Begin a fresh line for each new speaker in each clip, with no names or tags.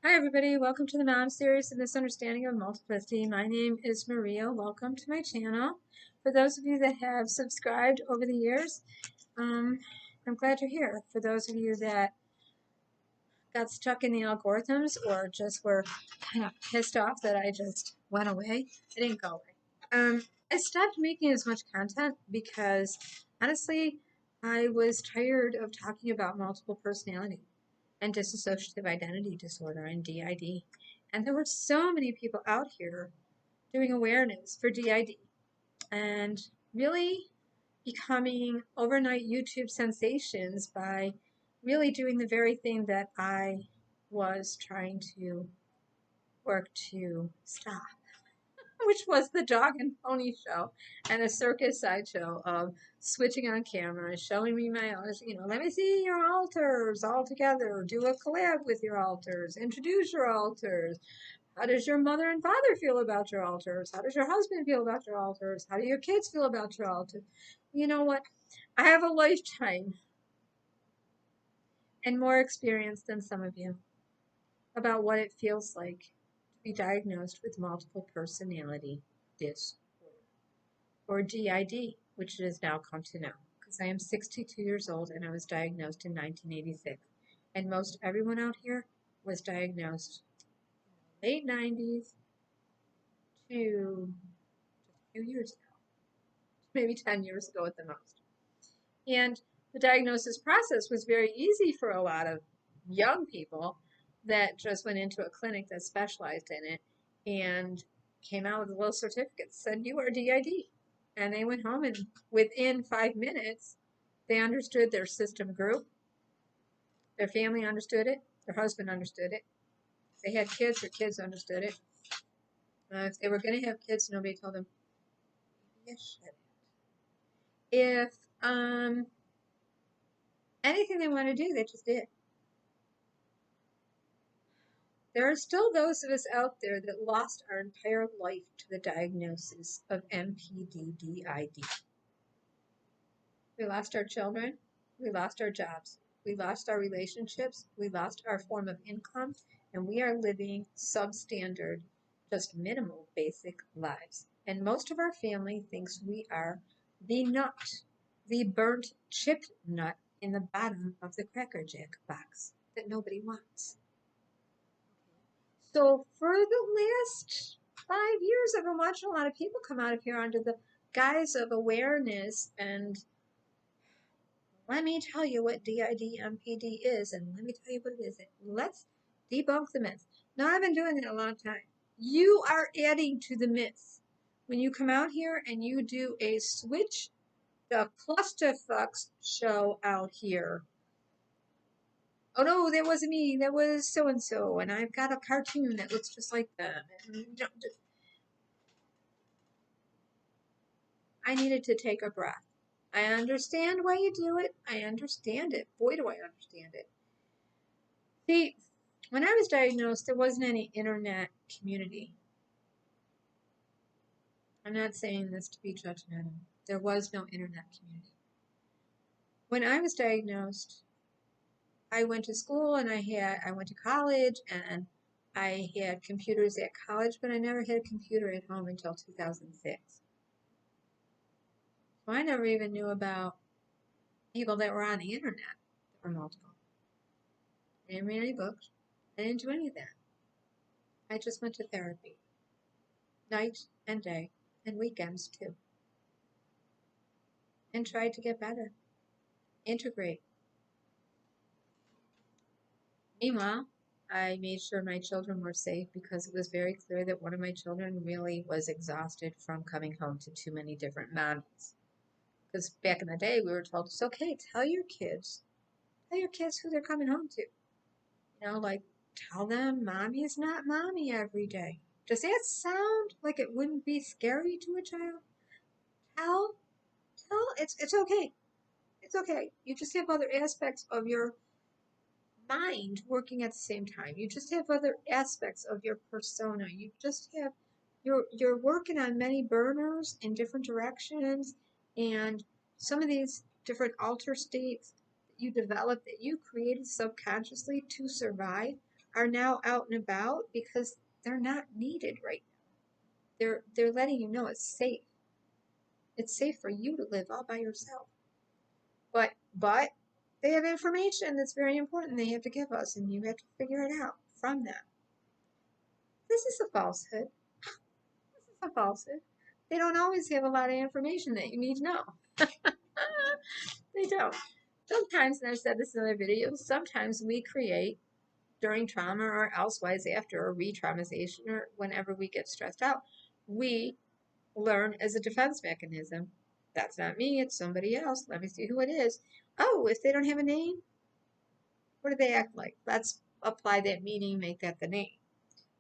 Hi everybody, welcome to the Mom Series of This Understanding of Multiplicity. My name is Maria. Welcome to my channel. For those of you that have subscribed over the years, I'm glad you're here. For those of you that got stuck in the algorithms or just were kind of pissed off that I just went away, I didn't go away. I stopped making as much content because honestly, I was tired of talking about multiple personality and dissociative identity disorder and DID. And there were so many people out here doing awareness for DID and really becoming overnight YouTube sensations by really doing the very thing that I was trying to work to stop, which was the dog and pony show and a circus sideshow of switching on camera, showing me my, let me see your altars all together, do a collab with your altars, introduce your altars. How does your mother and father feel about your altars? How does your husband feel about your altars? How do your kids feel about your altars? You know what? I have a lifetime and more experience than some of you about what it feels like to be diagnosed with multiple personality disorder, or DID, which it has now come to know, because I am 62 years old and I was diagnosed in 1986. And most everyone out here was diagnosed in the late 90s to just a few years ago, maybe 10 years ago at the most. And the diagnosis process was very easy for a lot of young people that just went into a clinic that specialized in it and came out with a little certificate that said, you are DID. And they went home and within 5 minutes, they understood their system group. Their family understood it. Their husband understood it. If they had kids, their kids understood it. If they were going to have kids, nobody told them, yes, if anything they want to do, they just did. There are still those of us out there that lost our entire life to the diagnosis of MPD-DID. We lost our children, we lost our jobs, we lost our relationships, we lost our form of income, and we are living substandard, just minimal basic lives. And most of our family thinks we are the nut, the burnt chipped nut in the bottom of the Cracker Jack box that nobody wants. So for the last 5 years, I've been watching a lot of people come out of here under the guise of awareness and let me tell you what DID-MPD is, and let me tell you what it is. Let's debunk the myth. Now, I've been doing that a long time. You are adding to the myth. When you come out here and you do a switch the clusterfucks show out here. Oh no, that wasn't me. That was so-and-so, and I've got a cartoon that looks just like them. I needed to take a breath. I understand why you do it. I understand it. Boy, do I understand it. See, when I was diagnosed, there wasn't any internet community. I'm not saying this to be judgmental. There was no internet community. When I was diagnosed, I went to school and I went to college and I had computers at college, but I never had a computer at home until 2006. So I never even knew about people that were on the internet that were multiple. I didn't read any books. I didn't do any of that. I just went to therapy. Night and day, and weekends too. And tried to get better. Integrate. Meanwhile, I made sure my children were safe because it was very clear that one of my children really was exhausted from coming home to too many different mommies. Because back in the day, we were told, it's okay, tell your kids who they're coming home to. You know, like, tell them mommy is not mommy every day. Does that sound like it wouldn't be scary to a child? Tell, it's okay. It's okay. You just have other aspects of your mind working at the same time. You just have other aspects of your persona. You just have, you're working on many burners in different directions, and some of these different alter states that you develop that you created subconsciously to survive are now out and about because they're not needed right now. They're letting you know it's safe. It's safe for you to live all by yourself. But they have information that's very important they have to give us, and you have to figure it out from them. This is a falsehood. This is a falsehood. They don't always have a lot of information that you need to know. They don't. Sometimes, and I've said this in other videos, sometimes we create during trauma or elsewise after a re-traumatization or whenever we get stressed out, we learn as a defense mechanism. That's not me, it's somebody else. Let me see who it is. Oh, if they don't have a name, what do they act like? Let's apply that meaning, make that the name.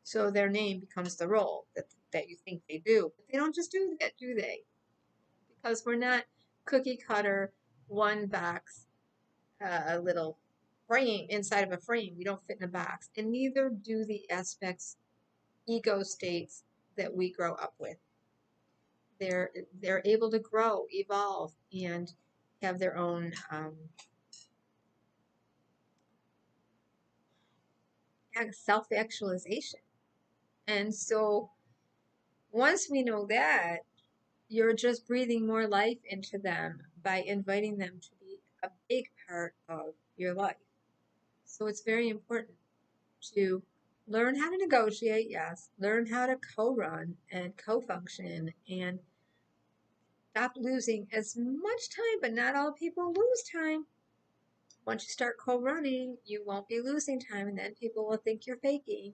So their name becomes the role that you think they do. But they don't just do that, do they? Because we're not cookie cutter, one box, a little frame inside of a frame. We don't fit in a box. And neither do the aspects, ego states that we grow up with. They're able to grow, evolve, and have their own self-actualization. And so once we know that, you're just breathing more life into them by inviting them to be a big part of your life. So it's very important to learn how to negotiate, yes, learn how to co-run and co-function, and stop losing as much time, but not all people lose time. Once you start co-running, you won't be losing time, and then people will think you're faking.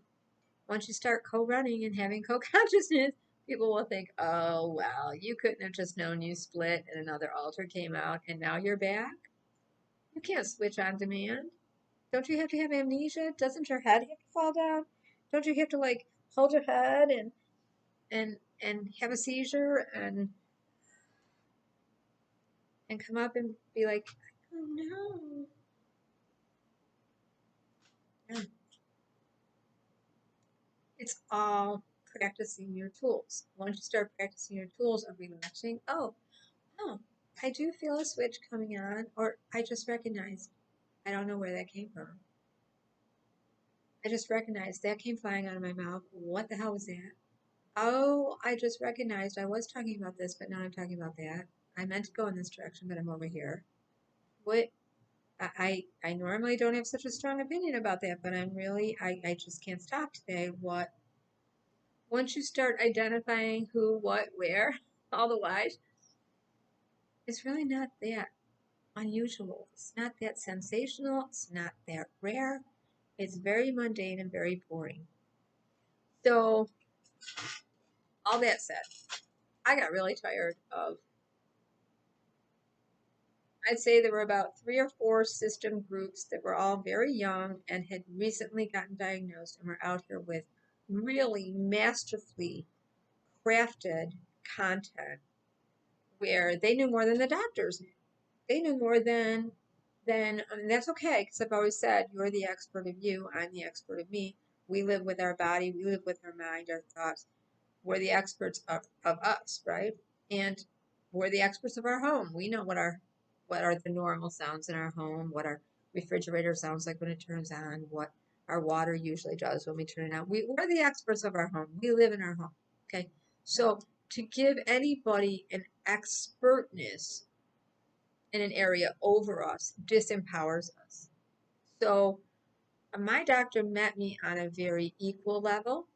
Once you start co-running and having co-consciousness, people will think, oh, well, you couldn't have just known you split and another alter came out and now you're back. You can't switch on demand. Don't you have to have amnesia? Doesn't your head have to fall down? Don't you have to like hold your head and have a seizure and come up and be like, oh no. Yeah. It's all practicing your tools. Once you start practicing your tools of relaxing, oh, I do feel a switch coming on, or I just recognized, I don't know where that came from. I just recognized that came flying out of my mouth. What the hell was that? Oh, I just recognized I was talking about this, but now I'm talking about that. I meant to go in this direction, but I'm over here. What? I normally don't have such a strong opinion about that, but I just can't stop today. What? Once you start identifying who, what, where, all the whys, it's really not that unusual. It's not that sensational. It's not that rare. It's very mundane and very boring. So, all that said, I got really tired of, I'd say there were about 3 or 4 system groups that were all very young and had recently gotten diagnosed and were out here with really masterfully crafted content where they knew more than the doctors knew. They knew more than and that's okay, because I've always said, you're the expert of you, I'm the expert of me. We live with our body, we live with our mind, our thoughts. We're the experts of us, right? And we're the experts of our home. We know what are the normal sounds in our home, what our refrigerator sounds like when it turns on, what our water usually does when we turn it on. We're the experts of our home. We live in our home. Okay. So to give anybody an expertness in an area over us disempowers us. So my doctor met me on a very equal level.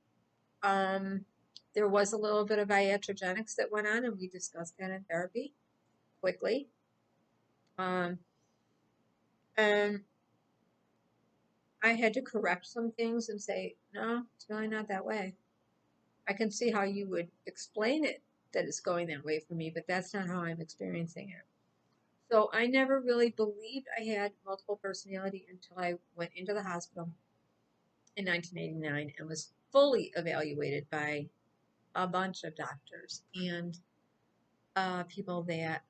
There was a little bit of iatrogenics that went on, and we discussed that in therapy quickly. And I had to correct some things and say, no, it's really not that way. I can see how you would explain it, that it's going that way for me, but that's not how I'm experiencing it. So I never really believed I had multiple personality until I went into the hospital in 1989 and was fully evaluated by a bunch of doctors and people that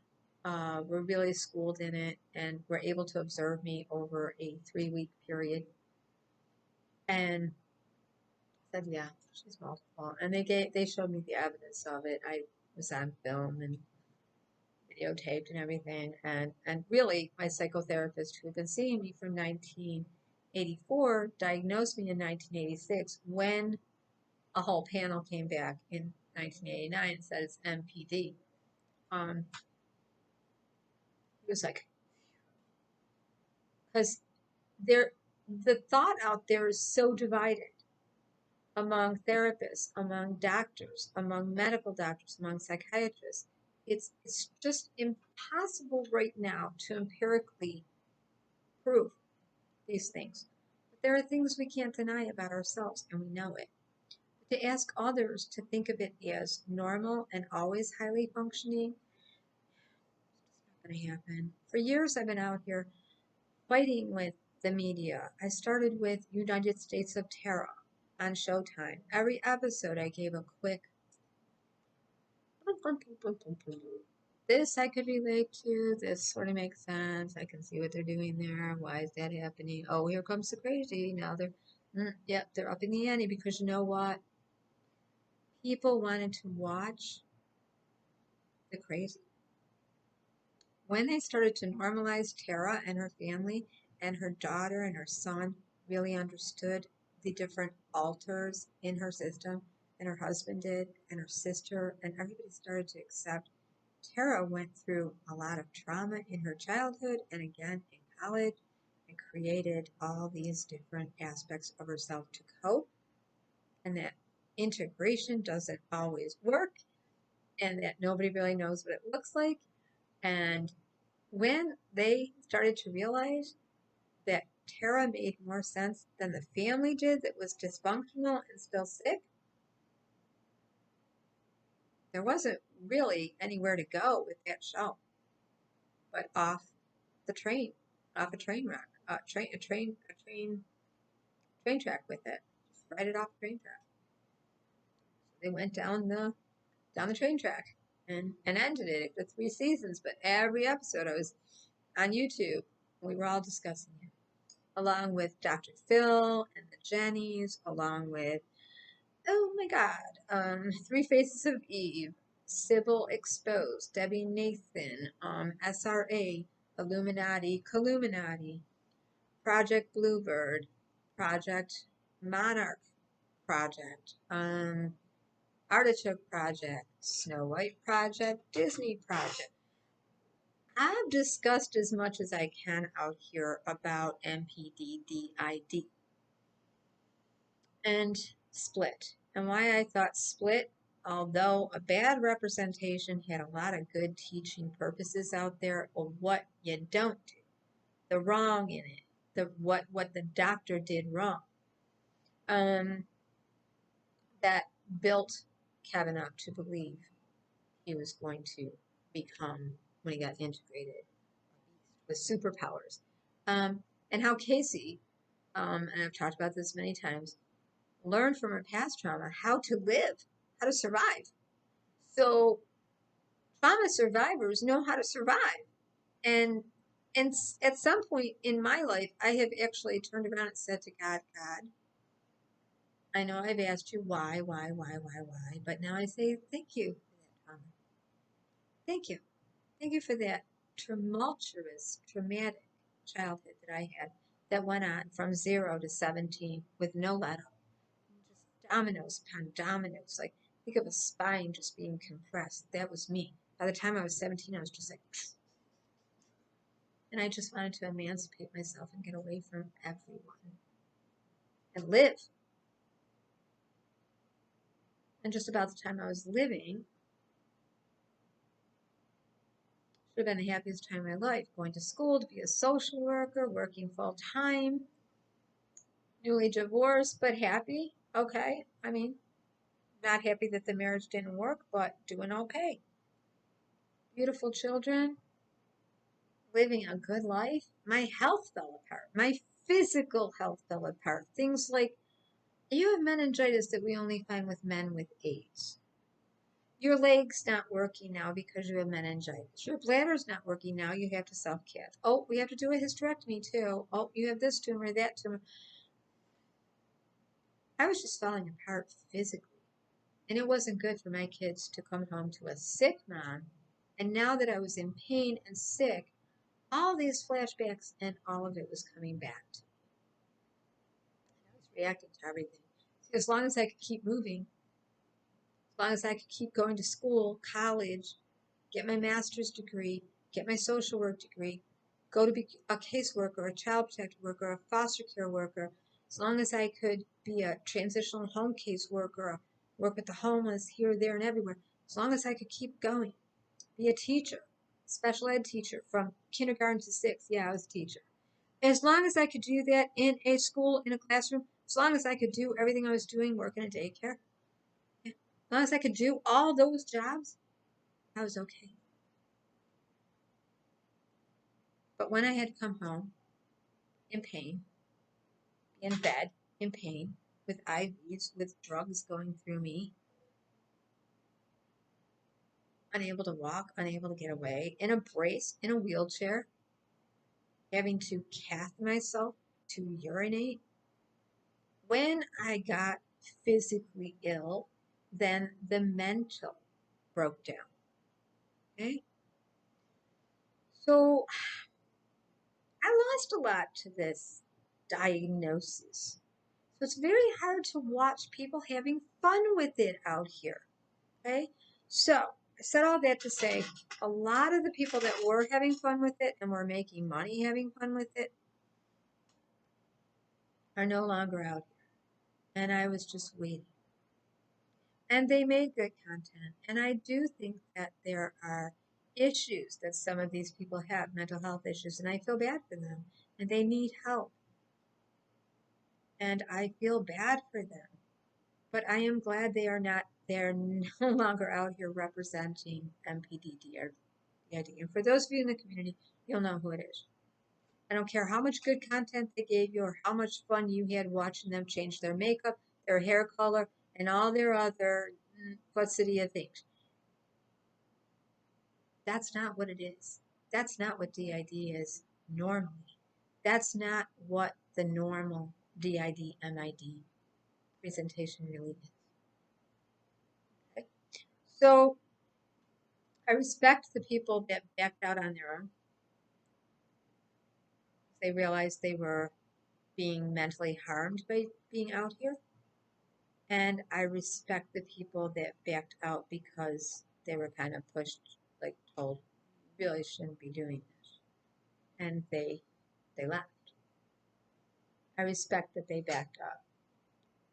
were really schooled in it and were able to observe me over a 3-week period and said, yeah, she's multiple. And they showed me the evidence of it. I was on film and videotaped and everything. And really, my psychotherapist, who had been seeing me from 19 1984, diagnosed me in 1986 when a whole panel came back in 1989 and said it's MPD. It was like, because the thought out there is so divided among therapists, among doctors, among medical doctors, among psychiatrists. It's just impossible right now to empirically prove these things. But there are things we can't deny about ourselves, and we know it. But to ask others to think of it as normal and always highly functioning, it's not going to happen. For years, I've been out here fighting with the media. I started with United States of Terror on Showtime. Every episode, I gave a quick this I could relate to. This sort of makes sense. I can see what they're doing there. Why is that happening? Oh, here comes the crazy. Now yep, they're up in the ante because you know what? People wanted to watch the crazy. When they started to normalize Tara and her family, and her daughter and her son really understood the different alters in her system, and her husband did, and her sister, and everybody started to accept Tara went through a lot of trauma in her childhood and again in college, and created all these different aspects of herself to cope, and that integration doesn't always work, and that nobody really knows what it looks like. And when they started to realize that Tara made more sense than the family did that was dysfunctional and still sick, there wasn't really anywhere to go with that show but off the train, off a train wreck, train track with it. Just ride it off the train track. They went down the train track and ended it after 3 seasons. But every episode I was on YouTube, we were all discussing it, along with Dr. Phil and the Jennies, along with, oh my God, Three Faces of Eve, Sybil Exposed, Debbie Nathan, SRA, Illuminati, Colluminati, Project Bluebird, Project Monarch Project, Artichoke Project, Snow White Project, Disney Project. I've discussed as much as I can out here about MPD DID and Split, and why I thought Split, although a bad representation, had a lot of good teaching purposes out there of what you don't do, the wrong in it, what the doctor did wrong. That built Kevin up to believe he was going to become, when he got integrated, with superpowers. And how Casey, and I've talked about this many times, learned from her past trauma how to live, how to survive. So trauma survivors know how to survive. And at some point in my life, I have actually turned around and said to God, I know I've asked you why, but now I say thank you for that trauma. Thank you. Thank you for that tumultuous, traumatic childhood that I had that went on from 0 to 17 with no let up. Just dominoes upon dominoes. Like, think of a spine just being compressed. That was me. By the time I was 17, I was just like, and I just wanted to emancipate myself and get away from everyone and live. And just about the time I was living, should have been the happiest time of my life, going to school to be a social worker, working full time, newly divorced, but happy. Okay. I mean, not happy that the marriage didn't work, but doing okay. Beautiful children, living a good life. My health fell apart. My physical health fell apart. Things like, you have meningitis that we only find with men with AIDS. Your leg's not working now because you have meningitis. Your bladder's not working now. You have to self-cath. Oh, we have to do a hysterectomy too. Oh, you have this tumor, that tumor. I was just falling apart physically. And it wasn't good for my kids to come home to a sick mom. And now that I was in pain and sick, all these flashbacks and all of it was coming back to me. reacting to everything. As long as I could keep moving, as long as I could keep going to school, college, get my master's degree, get my social work degree, go to be a caseworker, a child protective worker, a foster care worker, as long as I could be a transitional home caseworker, work with the homeless here, there, and everywhere, as long as I could keep going, be a teacher, special ed teacher from kindergarten to sixth. Yeah, I was a teacher. As long as I could do that in a school, in a classroom, as long as I could do everything I was doing, work in a daycare, as long as I could do all those jobs, I was okay. But when I had to come home in pain, in bed, in pain, with IVs, with drugs going through me, unable to walk, unable to get away, in a brace, in a wheelchair, having to cath myself to urinate. When I got physically ill, then the mental broke down. Okay? So I lost a lot to this diagnosis. So it's very hard to watch people having fun with it out here. Okay? So I said all that to say a lot of the people that were having fun with it and were making money having fun with it are no longer out here. And I was just waiting. And they made good content. And I do think that there are issues that some of these people have, mental health issues, and I feel bad for them. And they need help. And I feel bad for them. But I am glad they're no longer out here representing MPD DID. And for those of you in the community, you'll know who it is. I don't care how much good content they gave you or how much fun you had watching them change their makeup, their hair color, and all their other fastidia things. That's not what it is. That's not what DID is normally. That's not what the normal DID MID presentation really is. Okay? So I respect the people that backed out on their own. They realized they were being mentally harmed by being out here. And I respect the people that backed out because they were kind of pushed, like told, you really shouldn't be doing this. And they left. I respect that they backed up.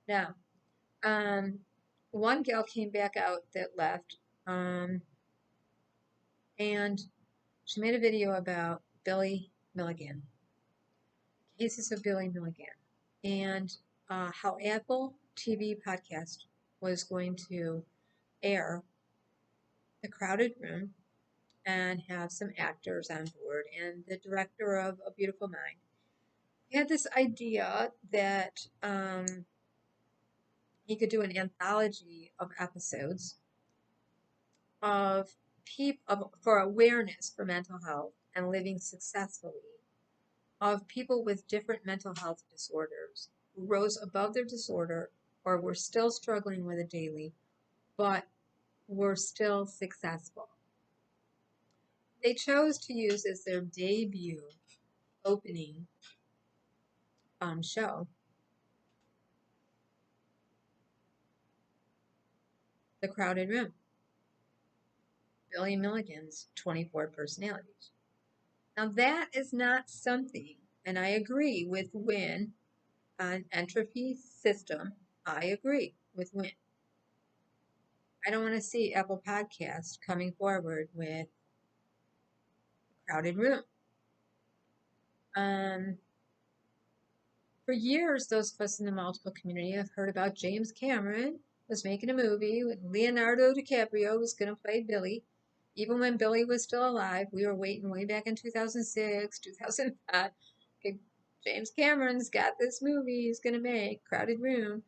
Now, one gal came back out that left, and she made a video about Billy Milligan, cases of Billy Milligan, and how Apple TV podcast was going to air The Crowded Room and have some actors on board, and the director of A Beautiful Mind. He had this idea that he could do an anthology of episodes of for awareness for mental health and living successfully, of people with different mental health disorders who rose above their disorder or were still struggling with it daily, but were still successful. They chose to use as their debut opening show The Crowded Room, Billy Milligan's 24 personalities. Now that is not something, and I agree with Wynn on entropy system. I agree with Wynn. I don't want to see Apple Podcast coming forward with A Crowded Room. For years, those of us in the multiple community have heard about James Cameron was making a movie with Leonardo DiCaprio was going to play Billy. Even when Billy was still alive, we were waiting way back in 2006, 2005. Okay, James Cameron's got this movie he's going to make, Crowded Room.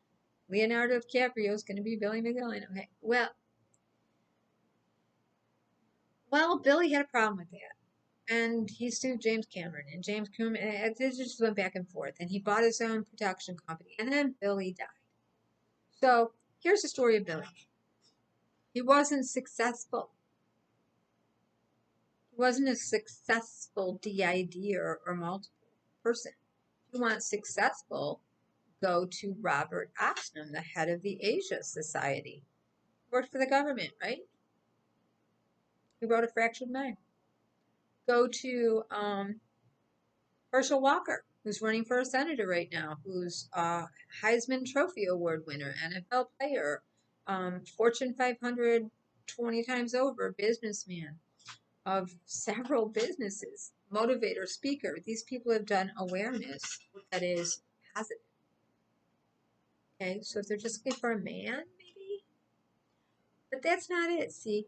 Leonardo DiCaprio is going to be Billy Milligan. Okay, well, Billy had a problem with that. And he sued James Cameron. And James Cameron, it just went back and forth. And he bought his own production company. And then Billy died. So here's the story of Billy. He wasn't successful. He wasn't a successful DID or multiple person. If you want successful, go to Robert Oxnam, the head of the Asia Society. Worked for the government, right? He wrote A Fractured Mind. Go to Herschel Walker, who's running for a senator right now, who's a Heisman Trophy Award winner, NFL player, Fortune 500 20 times over, businessman of several businesses, motivator, speaker. These people have done awareness that is positive. Okay, so if they're just looking for a man, maybe? But that's not it, see?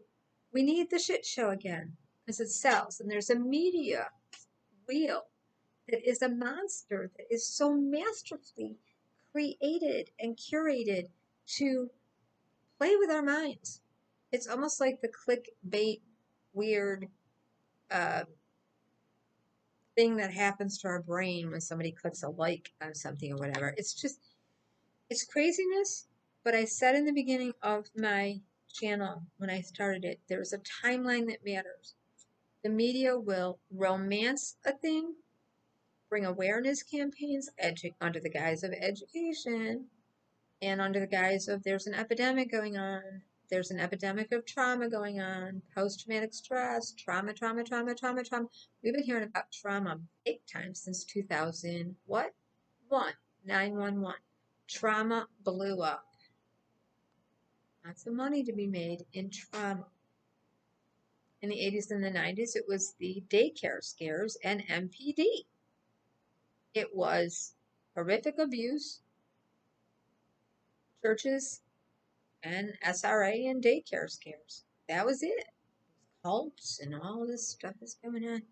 We need the shit show again, because it sells, and there's a media wheel that is a monster that is so masterfully created and curated to play with our minds. It's almost like the clickbait weird thing that happens to our brain when somebody clicks a like on something or whatever. It's craziness, but I said in the beginning of my channel when I started it, there's a timeline that matters. The media will romance a thing, bring awareness campaigns under the guise of education and under the guise of there's an epidemic going on. There's an epidemic of trauma going on, post-traumatic stress, trauma. We've been hearing about trauma big time since 2000, what? 911. Trauma blew up. Lots of money to be made in trauma. In the 80s and the 90s, it was the daycare scares and MPD. It was horrific abuse, churches, and SRA and daycare scares. That was it. Cults and all this stuff is going on.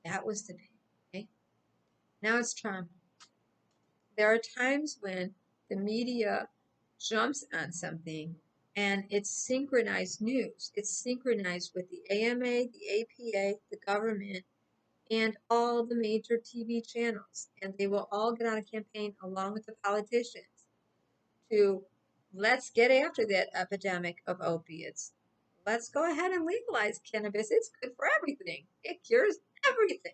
That was the pain. Okay? Now it's trauma. There are times when the media jumps on something and it's synchronized news. It's synchronized with the AMA, the APA, the government, and all the major TV channels. And they will all get on a campaign along with the politicians to let's get after that epidemic of opiates. Let's go ahead and legalize cannabis. It's good for everything. It cures everything.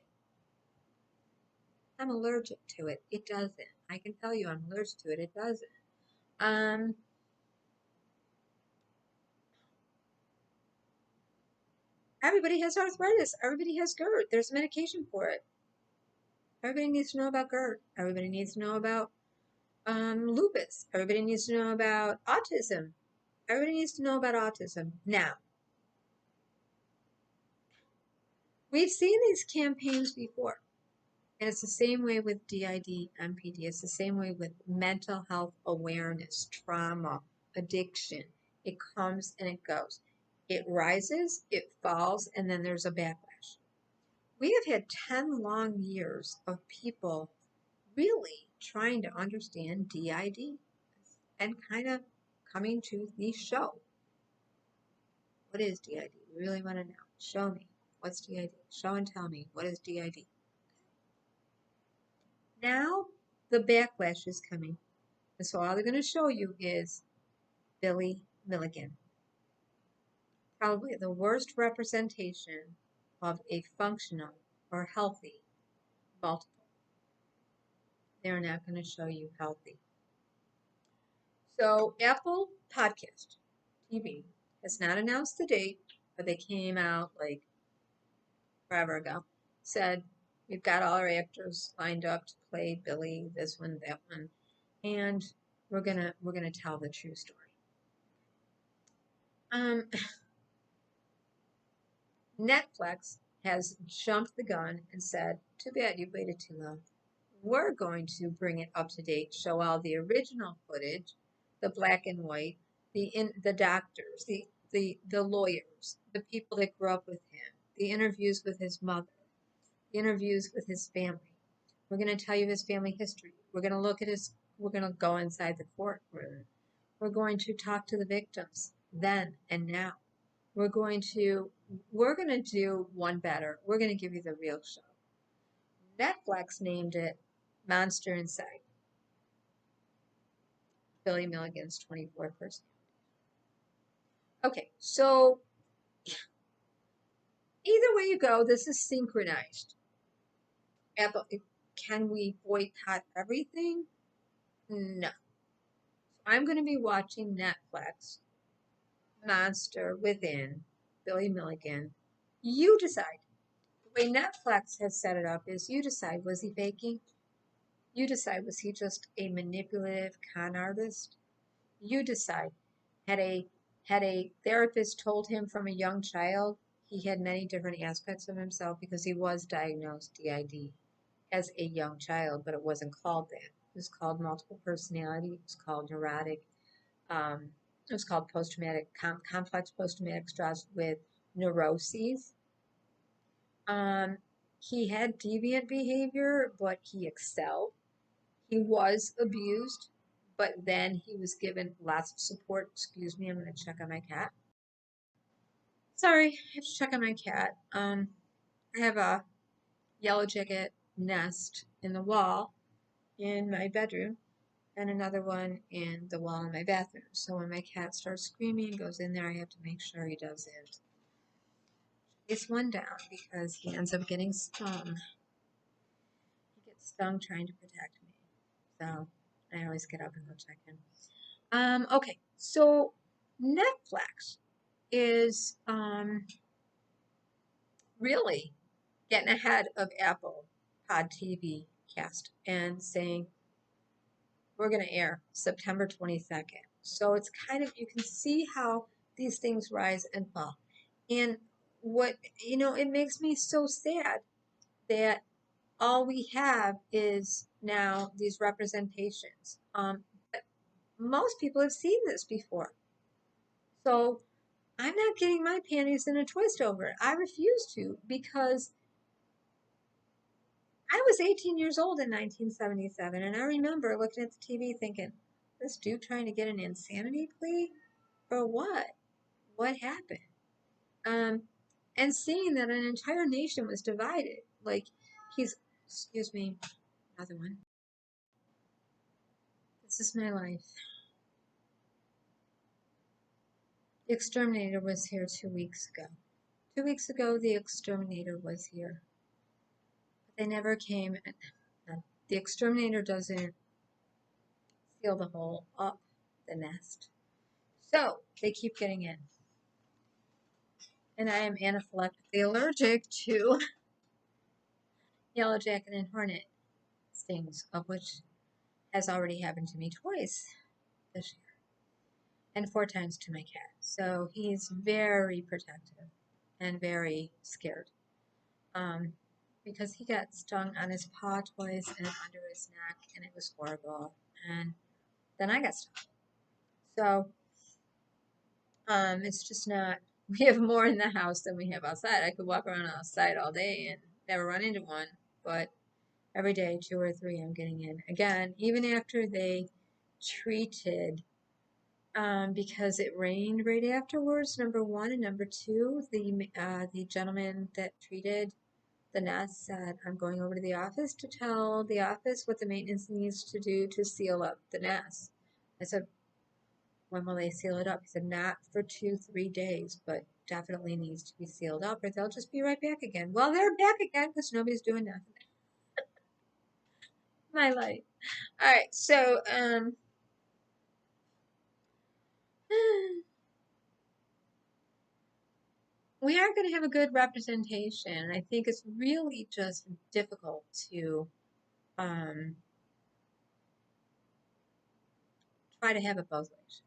I'm allergic to it. It doesn't. I can tell you I'm allergic to it. It doesn't. Everybody has arthritis. Everybody has GERD. There's medication for it. Everybody needs to know about GERD. Everybody needs to know about lupus. Everybody needs to know about autism. Everybody needs to know about autism. Now, we've seen these campaigns before. And it's the same way with DID, MPD. It's the same way with mental health awareness, trauma, addiction. It comes and it goes. It rises, it falls, and then there's a backlash. We have had 10 long years of people really trying to understand DID and kind of coming to the show. What is DID? We really want to know. Show me. What's DID? Show and tell me. What is DID? Now the backlash is coming. And so all they're going to show you is Billy Milligan. Probably the worst representation of a functional or healthy multiple. They're not going to show you healthy. So Apple Podcast TV has not announced the date, but they came out like forever ago. Said we've got all our actors lined up to play Billy, this one, that one, and we're gonna tell the true story. Netflix has jumped the gun and said, too bad you waited too long. We're going to bring it up to date, show all the original footage, the black and white, the doctors, the lawyers, the people that grew up with him, the interviews with his mother, the interviews with his family. We're going to tell you his family history. We're going to look at we're going to go inside the courtroom. We're going to talk to the victims then and now. We're going to do one better. We're going to give you the real show. Netflix named it Monster Inside. Billy Milligan's 24 Personality. Okay, so either way you go, this is synchronized. Apple, can we boycott everything? No. I'm going to be watching Netflix, Monster Within, Billy Milligan. You decide. The way Netflix has set it up is you decide, was he faking? You decide, was he just a manipulative con artist? You decide. Had a therapist told him from a young child he had many different aspects of himself because he was diagnosed DID as a young child, but it wasn't called that. It was called multiple personality. It was called neurotic. It was called post-traumatic complex post-traumatic stress with neuroses. He had deviant behavior, but he excelled. He was abused, but then he was given lots of support. Excuse me, I'm going to check on my cat. Sorry, I have to check on my cat. I have a yellow jacket nest in the wall in my bedroom and another one in the wall in my bathroom. So when my cat starts screaming and goes in there, I have to make sure he doesn't chase one down because he ends up getting stung. He gets stung trying to protect me. So I always get up and go check him. Okay, so Netflix is really getting ahead of Apple Pod TV Cast and saying we're going to air September 22nd. So it's kind of, you can see how these things rise and fall. And what, it makes me so sad that all we have is now these representations. But most people have seen this before. So I'm not getting my panties in a twist over it. I refuse to because I was 18 years old in 1977, and I remember looking at the TV thinking, this dude trying to get an insanity plea? For what? What happened? And seeing that an entire nation was divided. Like, excuse me, another one. This is my life. The exterminator was here 2 weeks ago. 2 weeks ago, the exterminator was here. But they never came. The exterminator doesn't seal the hole up the nest. So they keep getting in. And I am anaphylactically allergic to yellow jacket and hornet stings, of which has already happened to me twice this year. And 4 times to my cat. So he's very protective and very scared. Because he got stung on his paw twice and under his neck, and it was horrible. And then I got stung. So it's just not, we have more in the house than we have outside. I could walk around outside all day and never run into one, but every day, 2 or 3, I'm getting in. Again, even after they treated, because it rained right afterwards, number 1, and number 2, the gentleman that treated the nest said, I'm going over to the office to tell the office what the maintenance needs to do to seal up the nest. I said, when will they seal it up? He said, not for 2-3 days, but definitely needs to be sealed up or they'll just be right back again. Well, they're back again because nobody's doing nothing. My life. All right, so we are going to have a good representation. I think it's really just difficult to try to have it both ways.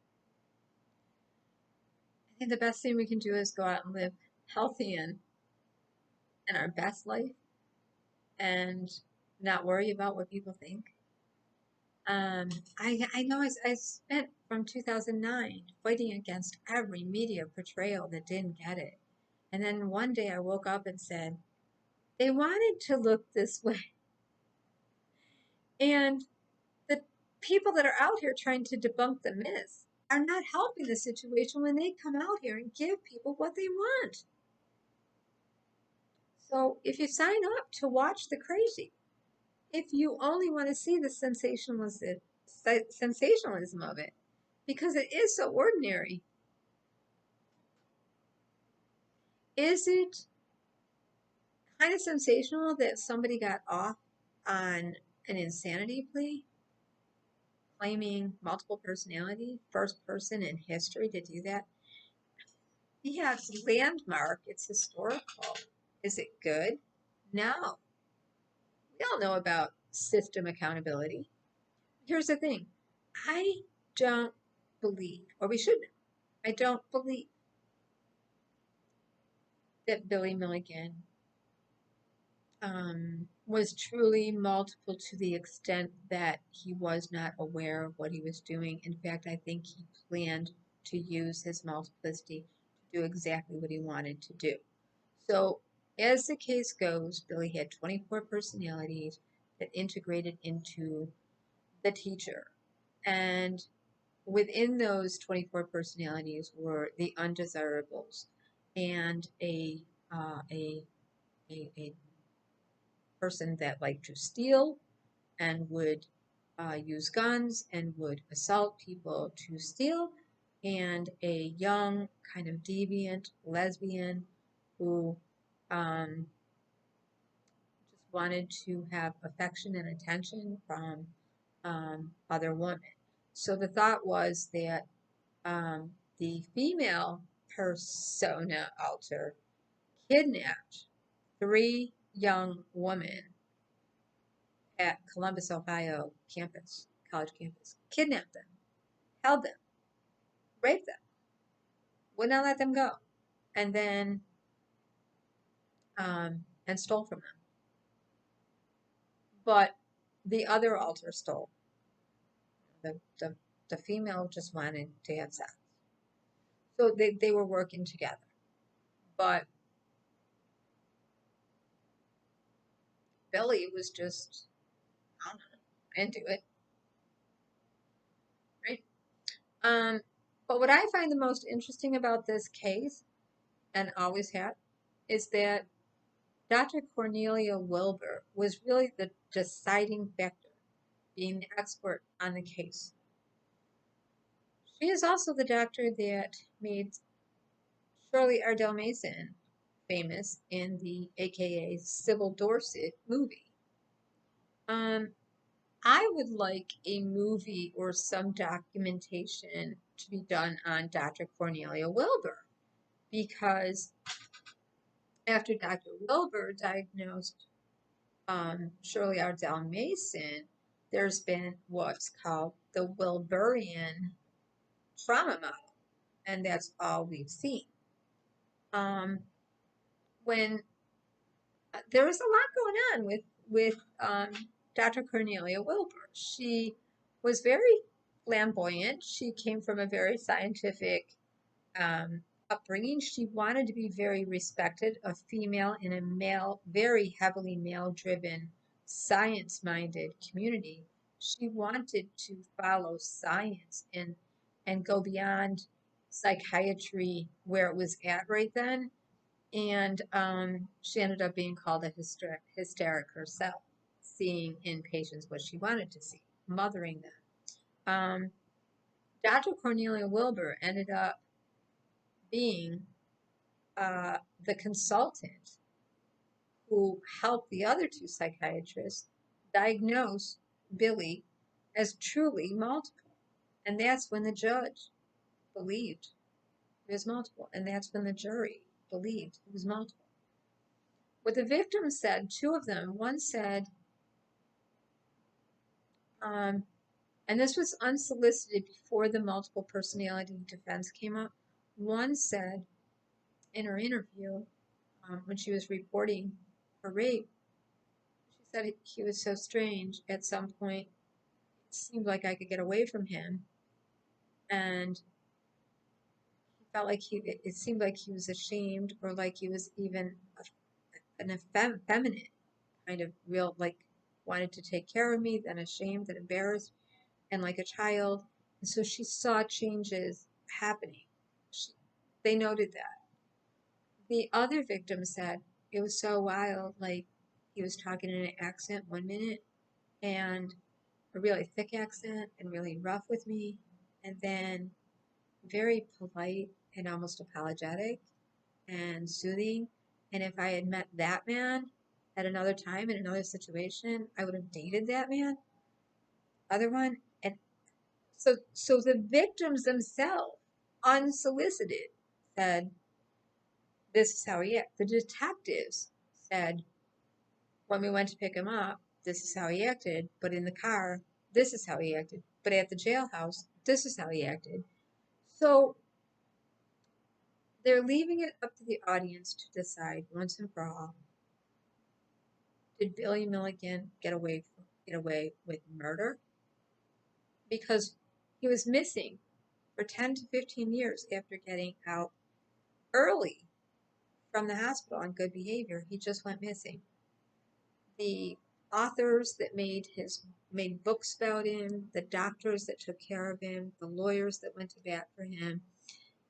I think the best thing we can do is go out and live healthy and our best life and not worry about what people think. I know I spent from 2009 fighting against every media portrayal that didn't get it. And then one day I woke up and said, they wanted to look this way. And the people that are out here trying to debunk the myths are not helping the situation when they come out here and give people what they want. So if you sign up to watch the crazy, if you only want to see the sensationalism of it, because it is so ordinary, is it kind of sensational that somebody got off on an insanity plea? claiming multiple personality, first person in history to do that. He has landmark, it's historical. Is it good? No. We all know about system accountability. Here's the thing. I don't believe, or we should know, I don't believe that Billy Milligan was truly multiple to the extent that he was not aware of what he was doing. In fact, I think he planned to use his multiplicity to do exactly what he wanted to do. So, as the case goes, Billy had 24 personalities that integrated into the teacher. And within those 24 personalities were the undesirables and a person that liked to steal and would use guns and would assault people to steal, and a young kind of deviant lesbian who just wanted to have affection and attention from other women. So the thought was that the female persona alter kidnapped 3 young women at Columbus, Ohio campus, college campus, kidnapped them, held them, raped them, would not let them go, and then and stole from them. But the other alter stole. The female just wanted to have sex. So they were working together. But Billy was just, I don't know, I didn't do it. Right? But what I find the most interesting about this case, and always had, is that Dr. Cornelia Wilbur was really the deciding factor, being the expert on the case. She is also the doctor that made Shirley Ardell Mason famous in the AKA Sybil Dorset movie. I would like a movie or some documentation to be done on Dr. Cornelia Wilbur, because after Dr. Wilbur diagnosed Shirley Ardell Mason, there's been what's called the Wilburian trauma model, and that's all we've seen. When there was a lot going on with Dr. Cornelia Wilbur. She was very flamboyant. She came from a very scientific upbringing. She wanted to be very respected, a female in a male, very heavily male-driven, science-minded community. She wanted to follow science and go beyond psychiatry where it was at right then. And she ended up being called a hysteric herself, seeing in patients what she wanted to see, mothering them. Dr. Cornelia Wilbur ended up being the consultant who helped the other 2 psychiatrists diagnose Billy as truly multiple. And that's when the judge believed it was multiple. And that's when the jury believed it was multiple. What the victims said, 2 of them, one said, and this was unsolicited before the multiple personality defense came up. One said in her interview, when she was reporting her rape, she said he was so strange. At some point, it seemed like I could get away from him, and he felt like it seemed like he was ashamed, or like he was even an effeminate kind of real, like wanted to take care of me, then ashamed and embarrassed, and like a child. And so she saw changes happening. They noted that. The other victim said it was so wild, like he was talking in an accent one minute, and a really thick accent, and really rough with me, and then very polite and almost apologetic and soothing. And if I had met that man at another time in another situation, I would have dated that man. Other one, and So the victims themselves, unsolicited, said, this is how he acted. The detectives said, when we went to pick him up, this is how he acted. But in the car, this is how he acted. But at the jailhouse, this is how he acted. So they're leaving it up to the audience to decide once and for all, did Billy Milligan get away with murder? Because he was missing for 10 to 15 years after getting out early from the hospital on good behavior. He just went missing. The authors that made books about him, the doctors that took care of him, the lawyers that went to bat for him,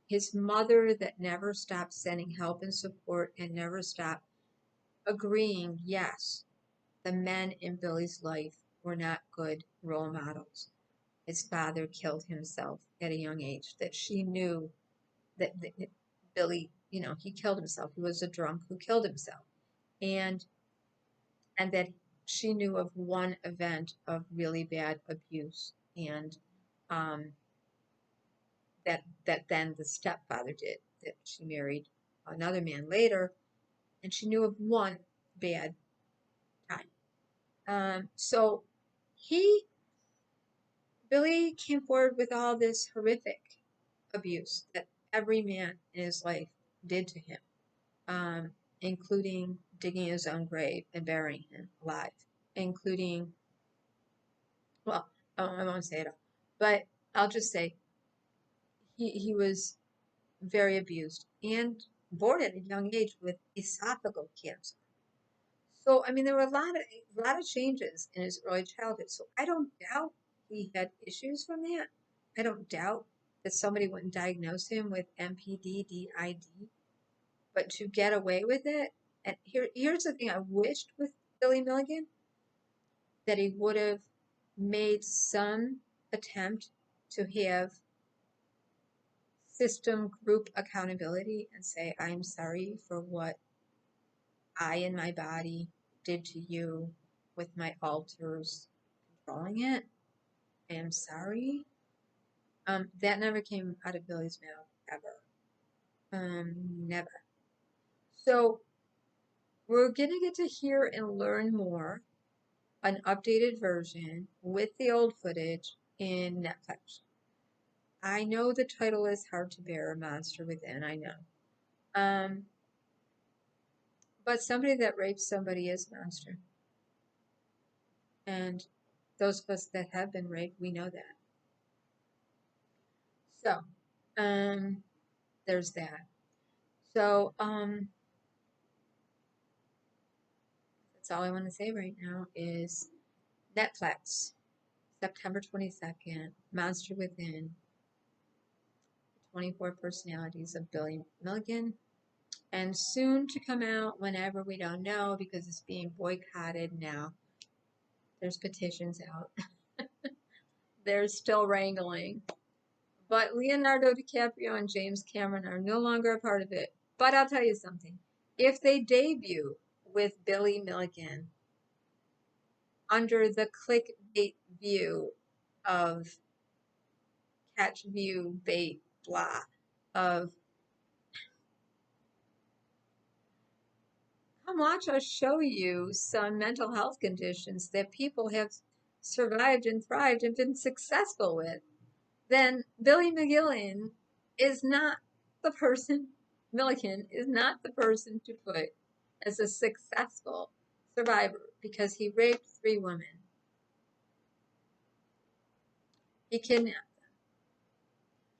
his mother that never stopped sending help and support and never stopped agreeing, yes, the men in Billy's life were not good role models. His father killed himself at a young age, that she knew that Billy, he killed himself. He was a drunk who killed himself. And that she knew of one event of really bad abuse, and that then the stepfather did, that she married another man later, and she knew of one bad time. So Billy came forward with all this horrific abuse that every man in his life did to him, including digging his own grave and burying him alive, including, well, I won't say it all, but I'll just say he was very abused and born at a young age with esophageal cancer. So, I mean, there were a lot of changes in his early childhood. So I don't doubt he had issues from that. I don't doubt that somebody wouldn't diagnose him with MPD, DID, but to get away with it. And here's the thing I wished with Billy Milligan, that he would have made some attempt to have system group accountability and say, I'm sorry for what I and my body did to you with my alters controlling it. I am sorry. That never came out of Billy's mouth, ever. Never. So we're going to get to hear and learn more, an updated version with the old footage in Netflix. I know the title is hard to bear, A Monster Within, I know. But somebody that rapes somebody is a monster. And those of us that have been raped, we know that. So, there's that. So, that's all I want to say right now is Netflix, September 22nd, Monster Within, 24 Personalities of Billy Milligan, and soon to come out whenever, we don't know, because it's being boycotted now. There's petitions out. They're still wrangling. But Leonardo DiCaprio and James Cameron are no longer a part of it. But I'll tell you something. If they debut with Billy Milligan under the clickbait view of catch view bait blah of come watch us show you some mental health conditions that people have survived and thrived and been successful with, then Billy Milligan is not the person to put as a successful survivor, because he raped 3 women. He kidnapped them.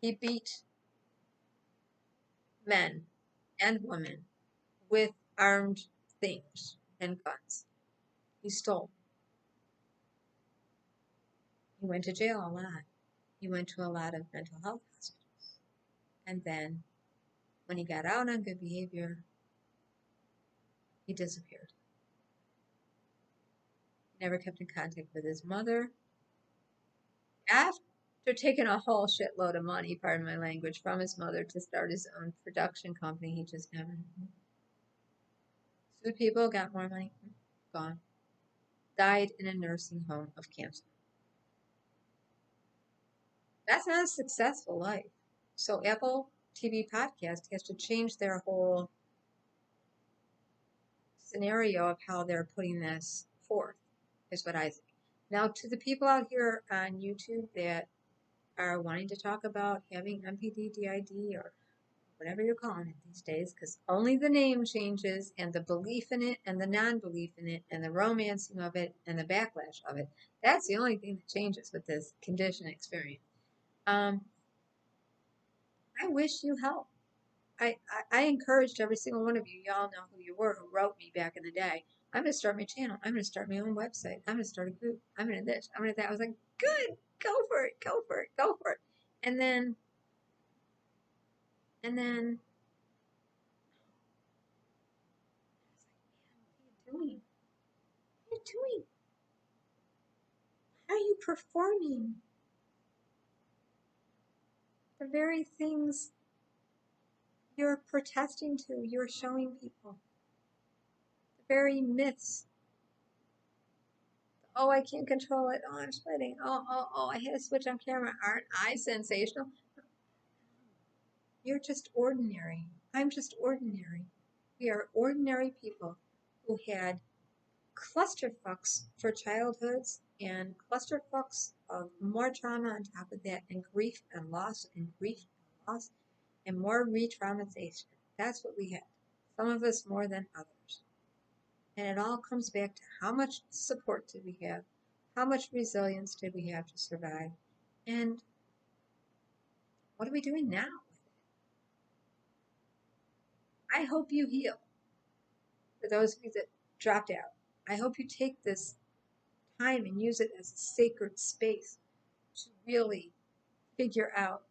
He beat men and women with armed things and guns. He stole. He went to jail a lot. He went to a lot of mental health hospitals. And then, when he got out on good behavior, he disappeared. He never kept in contact with his mother. After taking a whole shitload of money, pardon my language, from his mother to start his own production company, he just never sued people, got more money, gone. Died in a nursing home of cancer. That's not a successful life. So Apple TV Podcast has to change their whole scenario of how they're putting this forth, is what I think. Now, to the people out here on YouTube that are wanting to talk about having MPD, DID, or whatever you're calling it these days, because only the name changes and the belief in it and the non-belief in it and the romancing of it and the backlash of it. That's the only thing that changes with this condition experience. I wish you help. I encouraged every single one of you, y'all know who you were, who wrote me back in the day. I'm going to start my channel. I'm going to start my own website. I'm going to start a group. I'm going to this. I'm going to that. I was like, good, go for it, go for it, go for it. And then, and then, what are you doing? What are you doing? How are you performing? The very things you're protesting to, you're showing people. The very myths. Oh, I can't control it. Oh, I'm sweating. Oh, I had to switch on camera. Aren't I sensational? You're just ordinary. I'm just ordinary. We are ordinary people who had clusterfucks for childhoods and clusterfucks of more trauma on top of that, and grief and loss and grief and loss and more re-traumatization. That's what we had. Some of us more than others. And it all comes back to how much support did we have? How much resilience did we have to survive? And what are we doing now? I hope you heal. For those of you that dropped out, I hope you take this time and use it as a sacred space to really figure out,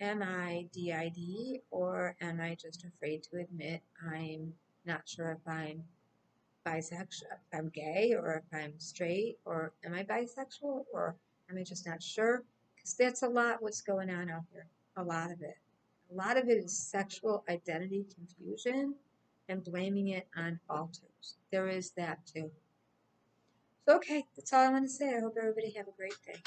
am I DID, or am I just afraid to admit I'm not sure if I'm bisexual, if I'm gay, or if I'm straight, or am I bisexual, or am I just not sure? Because that's a lot what's going on out here. A lot of it. A lot of it is sexual identity confusion and blaming it on alters. There is that too. So, okay, that's all I want to say. I hope everybody have a great day.